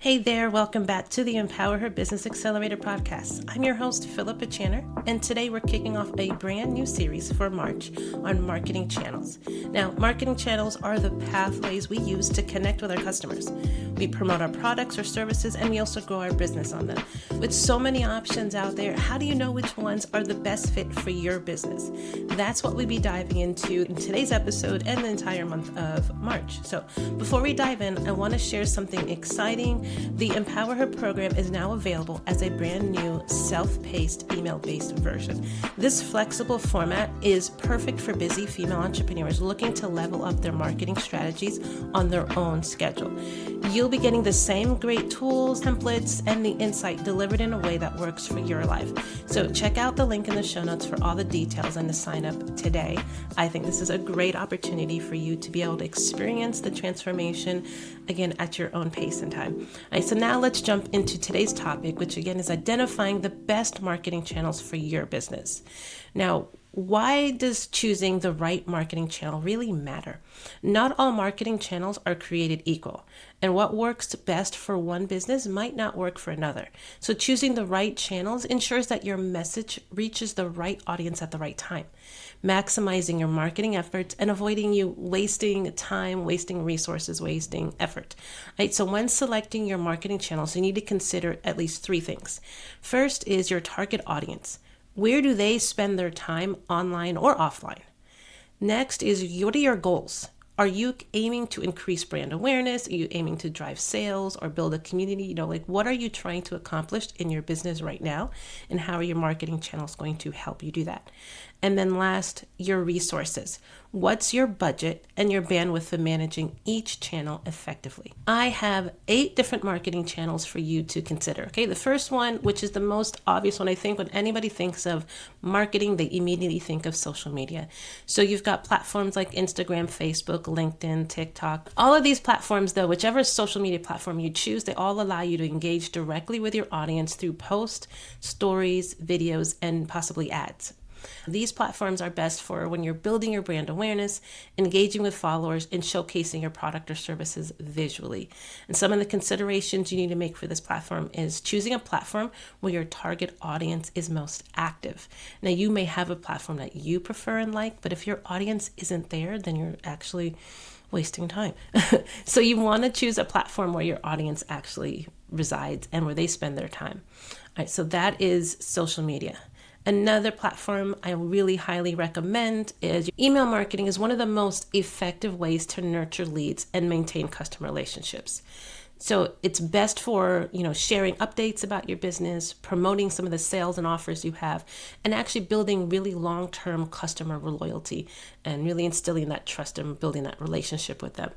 Hey there, welcome back to the EmpowerHer Business Accelerator Podcast. I'm your host, Phillipa Channer, and today we're kicking off a brand new series for March on marketing channels. Now, marketing channels are the pathways we use to connect with our customers. We promote our products or services, and we also grow our business on them. With so many options out there, how do you know which ones are the best fit for your business? That's what we'll be diving into in today's episode and the entire month of March. So before we dive in, I want to share something exciting. The EmpowerHer program is now available as a brand new self-paced email-based version. This flexible format is perfect for busy female entrepreneurs looking to level up their marketing strategies on their own schedule. You'll be getting the same great tools, templates, and the insight delivered in a way that works for your life. So check out the link in the show notes for all the details and to sign up today. I think this is a great opportunity for you to be able to experience the transformation again at your own pace and time. All right, so now let's jump into today's topic, which again is identifying the best marketing channels for your business. Now, why does choosing the right marketing channel really matter? Not all marketing channels are created equal, and what works best for one business might not work for another. So choosing the right channels ensures that your message reaches the right audience at the right time, maximizing your marketing efforts and avoiding you wasting time, wasting resources, wasting effort. Right, so when selecting your marketing channels, you need to consider at least three things. First is your target audience. Where do they spend their time, online or offline? Next is, what are your goals? Are you aiming to increase brand awareness? Are you aiming to drive sales or build a community? What are you trying to accomplish in your business right now? And how are your marketing channels going to help you do that? And then last, your resources. What's your budget and your bandwidth for managing each channel effectively? I have 8 different marketing channels for you to consider. Okay, the first one, which is the most obvious one, I think when anybody thinks of marketing, they immediately think of social media. So you've got platforms like Instagram, Facebook, LinkedIn, TikTok. All of these platforms, though, whichever social media platform you choose, they all allow you to engage directly with your audience through posts, stories, videos, and possibly ads. These platforms are best for when you're building your brand awareness, engaging with followers, and showcasing your product or services visually. And some of the considerations you need to make for this platform is choosing a platform where your target audience is most active. Now, you may have a platform that you prefer and like, but if your audience isn't there, then you're actually wasting time. So you want to choose a platform where your audience actually resides and where they spend their time. All right, so that is social media. Another platform I really highly recommend is email marketing is one of the most effective ways to nurture leads and maintain customer relationships. So it's best for, sharing updates about your business, promoting some of the sales and offers you have, and actually building really long-term customer loyalty and really instilling that trust and building that relationship with them.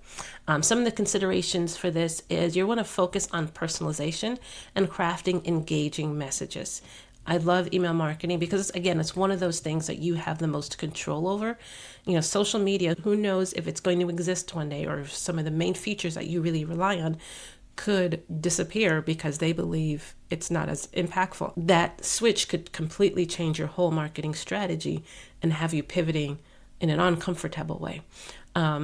Some of the considerations for this is you want to focus on personalization and crafting engaging messages. I love email marketing because, again, it's one of those things that you have the most control over. Social media, who knows if it's going to exist one day, or some of the main features that you really rely on could disappear because they believe it's not as impactful. That switch could completely change your whole marketing strategy and have you pivoting in an uncomfortable way.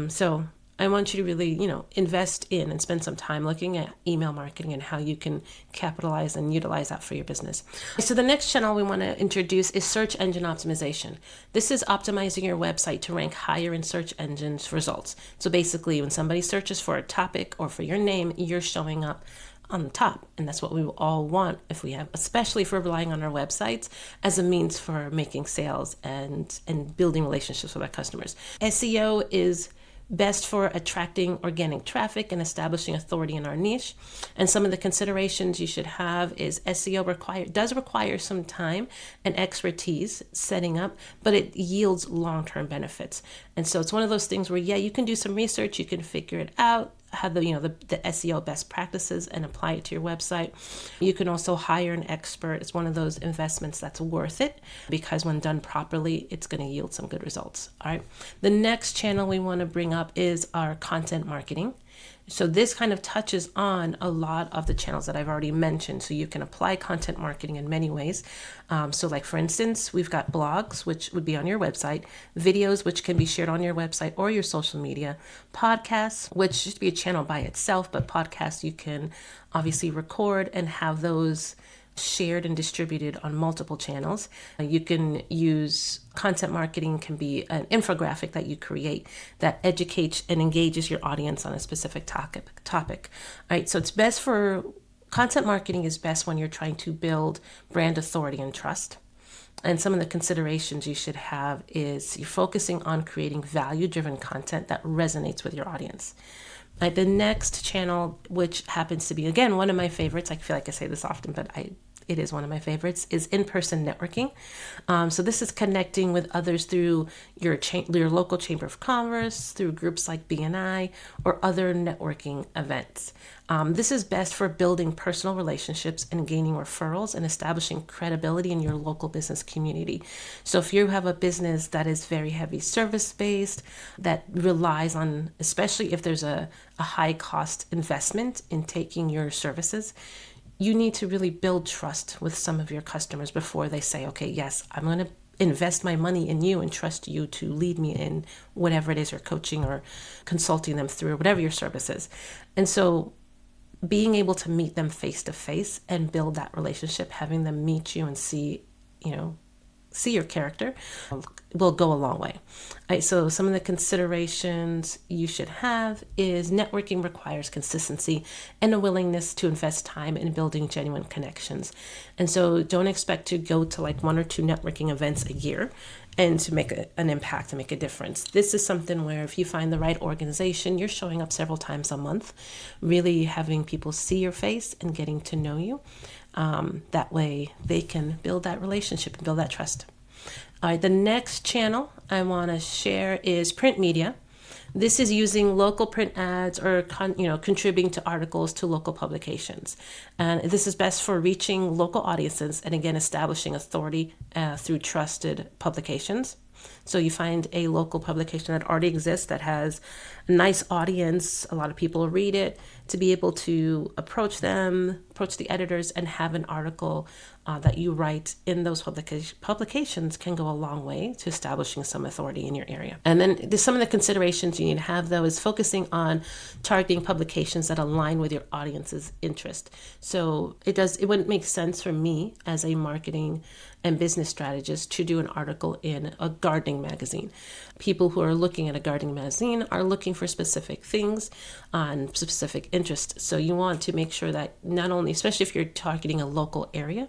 So I want you to really, invest in and spend some time looking at email marketing and how you can capitalize and utilize that for your business. So the next channel we want to introduce is search engine optimization. This is optimizing your website to rank higher in search engines results. So basically, when somebody searches for a topic or for your name, you're showing up on the top. And that's what we all want especially if we're relying on our websites as a means for making sales and building relationships with our customers. SEO is best for attracting organic traffic and authority in our niche. And some of the considerations you should have is SEO does require some time and expertise setting up, but it yields long-term benefits. And so it's one of those things where, you can do some research, you can figure it out, have the SEO best practices and apply it to your website. You can also hire an expert. It's one of those investments that's worth it because when done properly, it's going to yield some good results. All right. The next channel we want to bring up is our content marketing. So this kind of touches on a lot of the channels that I've already mentioned. So you can apply content marketing in many ways. So like for instance, we've got blogs, which would be on your website, videos, which can be shared on your website or your social media, podcasts, which should be a channel by itself, but podcasts you can obviously record and have those shared and distributed on multiple channels. You can use content marketing, can be an infographic that you create that educates and engages your audience on a specific topic. All right, so it's best for content marketing is best when you're trying to build brand authority and trust. And some of the considerations you should have is you're focusing on creating value-driven content that resonates with your audience. Right, the next channel, which happens to be, again, one of my favorites, I feel like I say this often, but it is one of my favorites, is in-person networking. So this is connecting with others through your local chamber of commerce, through groups like BNI or other networking events. This is best for building personal relationships and gaining referrals and establishing credibility in your local business community. So if you have a business that is very heavy service-based, that relies on, especially if there's a high cost investment in taking your services, you need to really build trust with some of your customers before they say, okay, yes, I'm going to invest my money in you and trust you to lead me in whatever it is you're coaching or consulting them through, or whatever your service is. And so being able to meet them face to face and build that relationship, having them meet you and see your character will go a long way. All right, so some of the considerations you should have is networking requires consistency and a willingness to invest time in building genuine connections. And so don't expect to go to like 1 or 2 networking events a year and to make an impact and make a difference. This is something where if you find the right organization, you're showing up several times a month, really having people see your face and getting to know you. That way they can build that relationship and build that trust. All right, the next channel I want to share is print media. This is using local print ads or contributing to articles to local publications. And this is best for reaching local audiences and again establishing authority through trusted publications. So you find a local publication that already exists that has a nice audience, a lot of people read it, to be able to approach the editors and have an article that you write in those publications can go a long way to establishing some authority in your area. And then some of the considerations you need to have, though, is focusing on targeting publications that align with your audience's interest. So it wouldn't make sense for me as a marketing and business strategist to do an article in a gardening magazine. People who are looking at a gardening magazine are looking for specific things on specific interests. So you want to make sure that not only, especially if you're targeting a local area,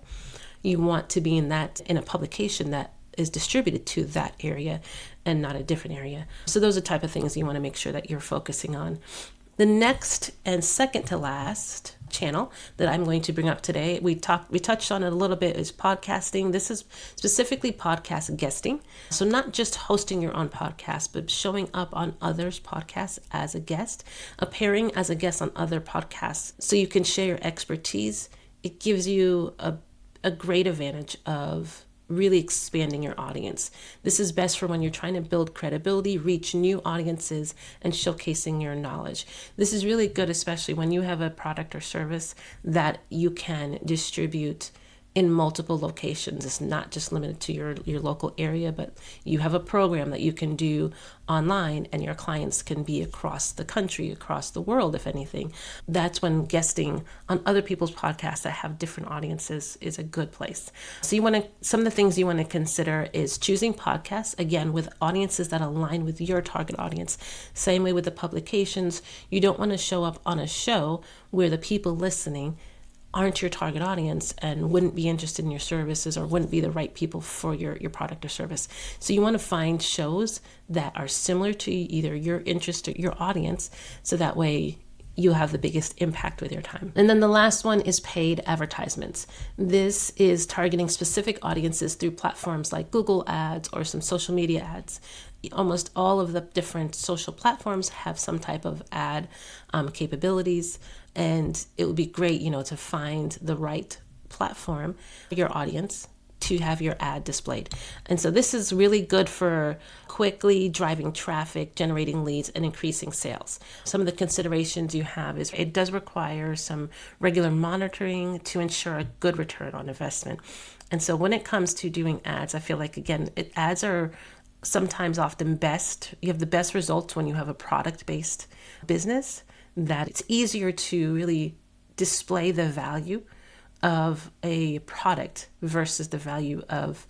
you want to be in a publication that is distributed to that area and not a different area. So those are the type of things you want to make sure that you're focusing on. The next and second to last channel that I'm going to bring up today, we touched on it a little bit, is podcasting. This is specifically podcast guesting. So not just hosting your own podcast, but showing up on others' podcasts as a guest, appearing as a guest on other podcasts so you can share your expertise. It gives you a great advantage of really expanding your audience. This is best for when you're trying to build credibility, reach new audiences, and showcasing your knowledge. This is really good, especially when you have a product or service that you can distribute in multiple locations. It's not just limited to your local area, but you have a program that you can do online and your clients can be across the country, across the world, if anything. That's when guesting on other people's podcasts that have different audiences is a good place. So some of the things you want to consider is choosing podcasts, again, with audiences that align with your target audience. Same way with the publications. You don't want to show up on a show where the people listening aren't your target audience and wouldn't be interested in your services or wouldn't be the right people for your product or service. So you want to find shows that are similar to either your interest or your audience, so that way you have the biggest impact with your time. And then the last one is paid advertisements. This is targeting specific audiences through platforms like Google Ads or some social media ads. Almost all of the different social platforms have some type of ad capabilities, and it would be great, to find the right platform for your audience, to have your ad displayed. And so this is really good for quickly driving traffic, generating leads, and increasing sales. Some of the considerations you have is it does require some regular monitoring to ensure a good return on investment. And so when it comes to doing ads, I feel like, again, ads are sometimes often best. You have the best results when you have a product-based business, that it's easier to really display the value of a product versus the value of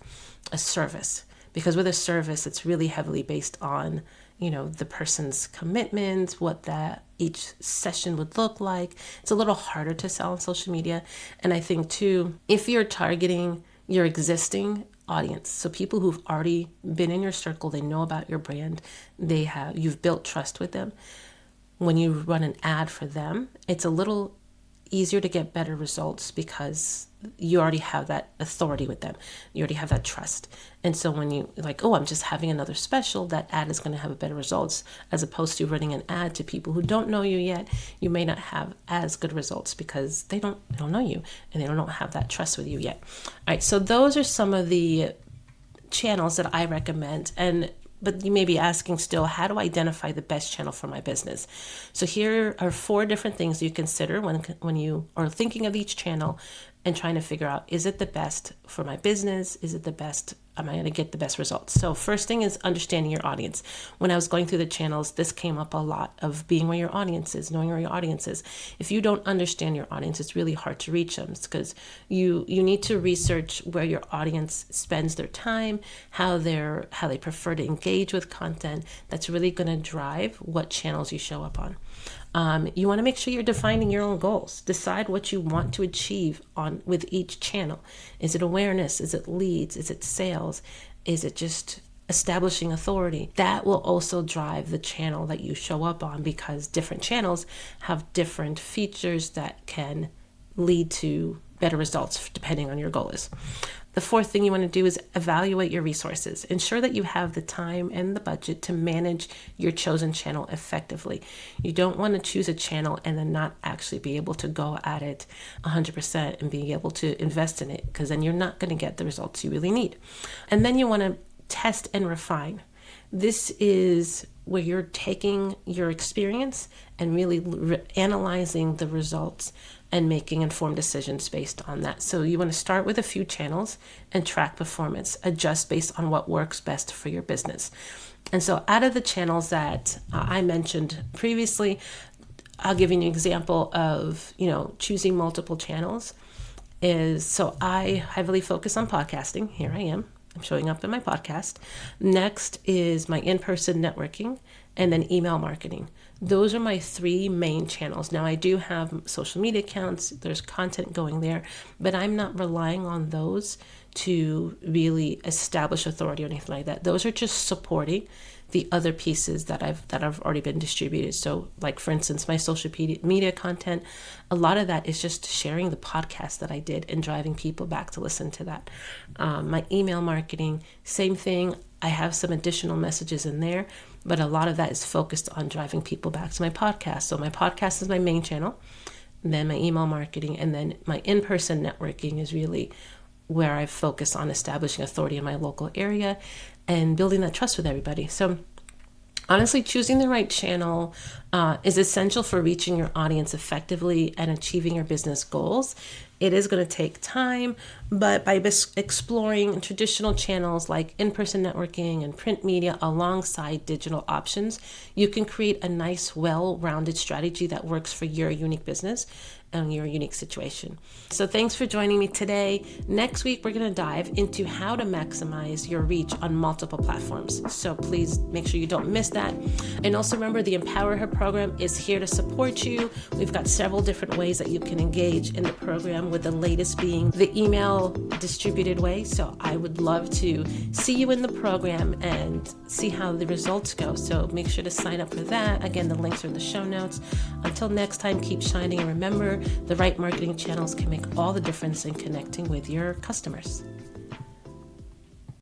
a service. Because with a service, it's really heavily based on, the person's commitment, what that each session would look like. It's a little harder to sell on social media. And I think too, if you're targeting your existing audience, so people who've already been in your circle, they know about your brand, you've built trust with them. When you run an ad for them, it's a little easier to get better results because you already have that authority with them. You already have that trust. And so when you I'm just having another special, that ad is going to have better results, as opposed to running an ad to people who don't know you yet. You may not have as good results because they don't know you and they don't have that trust with you yet. All right. So those are some of the channels that I recommend. But you may be asking still, how do I identify the best channel for my business? So here are 4 different things you consider when you are thinking of each channel and trying to figure out, is it the best for my business? Is it the best? Am I going to get the best results? So first thing is understanding your audience. When I was going through the channels, this came up a lot, of being where your audience is, knowing where your audience is. If you don't understand your audience, it's really hard to reach them, because you need to research where your audience spends their time, how they prefer to engage with content. That's really going to drive what channels you show up on. You want to make sure you're defining your own goals. Decide what you want to achieve with each channel. Is it awareness? Is it leads? Is it sales? Is it just establishing authority? That will also drive the channel that you show up on, because different channels have different features that can lead to better results depending on your goal is. The 4th thing you want to do is evaluate your resources. Ensure that you have the time and the budget to manage your chosen channel effectively. You don't want to choose a channel and then not actually be able to go at it 100% and be able to invest in it, because then you're not going to get the results you really need. And then you want to test and refine. This is where you're taking your experience and really analyzing the results and making informed decisions based on that. So you want to start with a few channels and track performance, adjust based on what works best for your business. And so out of the channels that I mentioned previously, I'll give you an example of, choosing multiple channels. So I heavily focus on podcasting. Here I am. I'm showing up in my podcast. Next is my in-person networking, and then email marketing. Those are my 3 main channels. Now, I do have social media accounts. There's content going there, but I'm not relying on those to really establish authority or anything like that. Those are just supporting the other pieces that I've already been distributed. So like, for instance, my social media content, a lot of that is just sharing the podcast that I did and driving people back to listen to that. My email marketing, same thing. I have some additional messages in there, but a lot of that is focused on driving people back to my podcast. So my podcast is my main channel, then my email marketing, and then my in-person networking is really where I focus on establishing authority in my local area and building that trust with everybody. So honestly, choosing the right channel is essential for reaching your audience effectively and achieving your business goals. It is going to take time, but by exploring traditional channels like in-person networking and print media alongside digital options, you can create a nice, well-rounded strategy that works for your unique business and your unique situation. So thanks for joining me today. Next week, we're going to dive into how to maximize your reach on multiple platforms. So please make sure you don't miss that. And also remember, the EmpowerHer program is here to support you. We've got several different ways that you can engage in the program, with the latest being the email distributed way. So I would love to see you in the program and see how the results go. So make sure to sign up for that. Again, the links are in the show notes. Until next time, keep shining, and remember, the right marketing channels can make all the difference in connecting with your customers.